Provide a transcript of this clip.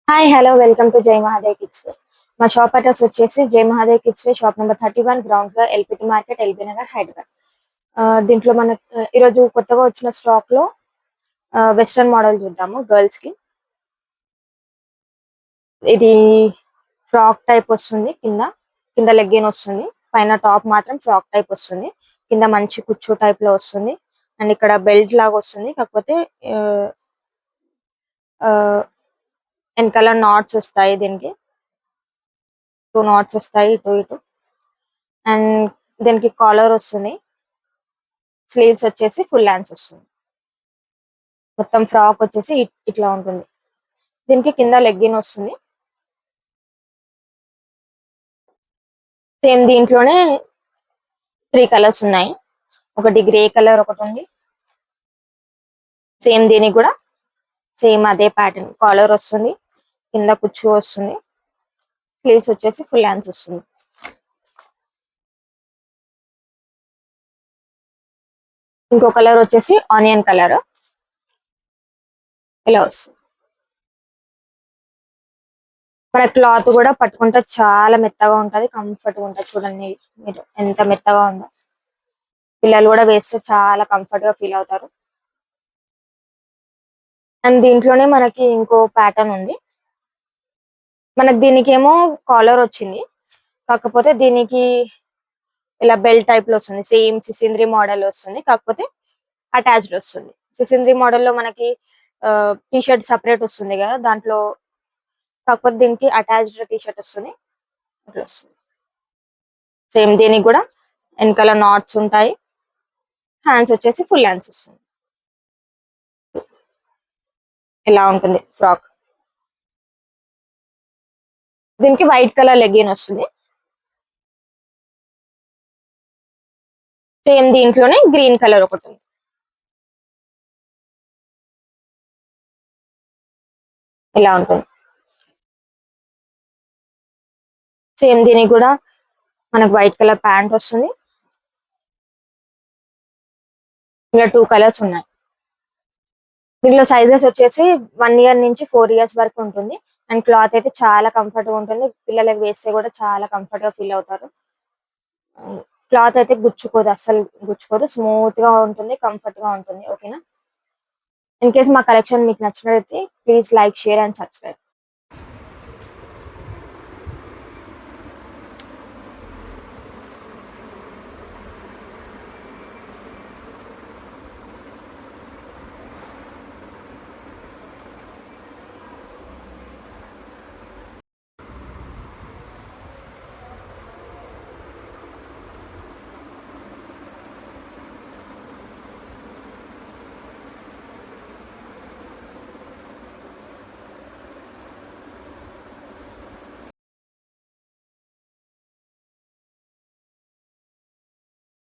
Hi hello welcome to Jai Mahadev kids wear. మా shop address వచ్చేసి Jai Mahadev kids wear, shop number 31, ground floor, LPT market, LB Nagar, Hyderabad. దీంట్లో మన ఈరోజు కొత్తగా వచ్చిన స్టాక్ లో వెస్ట్రన్ మోడల్ చూద్దాము. గర్ల్స్ కి ఇది ఫ్రాక్ టైప్ వస్తుంది. కింద కింద లెగ్గిన్ వస్తుంది, పైన టాప్ మాత్రం ఫ్రాక్ టైప్ వస్తుంది. కింద మంచి కుచ్చు టైప్ లో వస్తుంది అండ్ ఇక్కడ బెల్ట్ లాగా వస్తుంది. కాకపోతే వెనకాల నాట్స్ వస్తాయి. దీనికి 2 నాట్స్ వస్తాయి ఇటు ఇటు. అండ్ దీనికి కాలర్ వస్తుంది. స్లీవ్స్ వచ్చేసి ఫుల్ హ్యాండ్స్ వస్తుంది. మొత్తం ఫ్రాక్ వచ్చేసి ఇట్లా ఉంటుంది. దీనికి కింద లెగ్గిన్ వస్తుంది. సేమ్ దీంట్లోనే 3 కలర్స్ ఉన్నాయి. ఒకటి గ్రే కలర్ ఒకటి ఉంది. సేమ్ దీనికి కూడా సేమ్ అదే ప్యాటర్న్, కాలర్ వస్తుంది, కింద కుచ్చు వస్తుంది, స్లీవ్స్ వచ్చేసి ఫుల్ హ్యాండ్స్ వస్తుంది. ఇంకో కలర్ వచ్చేసి ఆనియన్ కలర్ ఇలా వస్తుంది. మన క్లాత్ కూడా పట్టుకుంటే చాలా మెత్తగా ఉంటది, కంఫర్ట్ గా ఉంటది. చూడండి మీరు ఎంత మెత్తగా ఉందో. పిల్లలు కూడా వేస్తే చాలా కంఫర్ట్ గా ఫీల్ అవుతారు. అండ్ దీంట్లోనే మనకి ఇంకో ప్యాటర్న్ ఉంది. మనకి దీనికి ఏమో కాలర్ వచ్చింది, కాకపోతే దీనికి ఇలా బెల్ట్ టైప్ లో వస్తుంది. సేమ్ సిసింద్రి మోడల్ వస్తుంది, కాకపోతే అటాచ్డ్ వస్తుంది. సిసింద్రి మోడల్ లో మనకి టీ షర్ట్ సపరేట్ వస్తుంది కదా, దాంట్లో కాకపోతే దీనికి అటాచ్డ్ టీ షర్ట్ వస్తుంది. అట్లా వస్తుంది. సేమ్ దీనికి కూడా వెనకాల నాట్స్ ఉంటాయి. హ్యాండ్స్ వచ్చేసి ఫుల్ హ్యాండ్స్ వస్తుంది. ఇలా ఉంటుంది ఫ్రాక్. దీనికి వైట్ కలర్ లెగ్గిన్ వస్తుంది. సేమ్ దీంట్లోనే గ్రీన్ కలర్ ఒకటి ఉంది. ఇలా ఉంటుంది. సేమ్ దీనికి కూడా మనకు వైట్ కలర్ ప్యాంట్ వస్తుంది. ఇలా 2 కలర్స్ ఉన్నాయి. దీంట్లో సైజెస్ వచ్చేసి 1 ఇయర్ నుంచి 4 ఇయర్స్ వరకు ఉంటుంది. అండ్ క్లాత్ అయితే చాలా కంఫర్ట్ గా ఉంటుంది. పిల్లలకి వేస్తే కూడా చాలా కంఫర్ట్ గా ఫీల్ అవుతారు. క్లాత్ అయితే గుచ్చుకోదు, అస్సలు గుచ్చుకోదు. స్మూత్ గా ఉంటుంది, కంఫర్ట్ గా ఉంటుంది. ఓకేనా? ఇన్ కేస్ మా కలెక్షన్ మీకు నచ్చినట్లయితే please like, share and subscribe.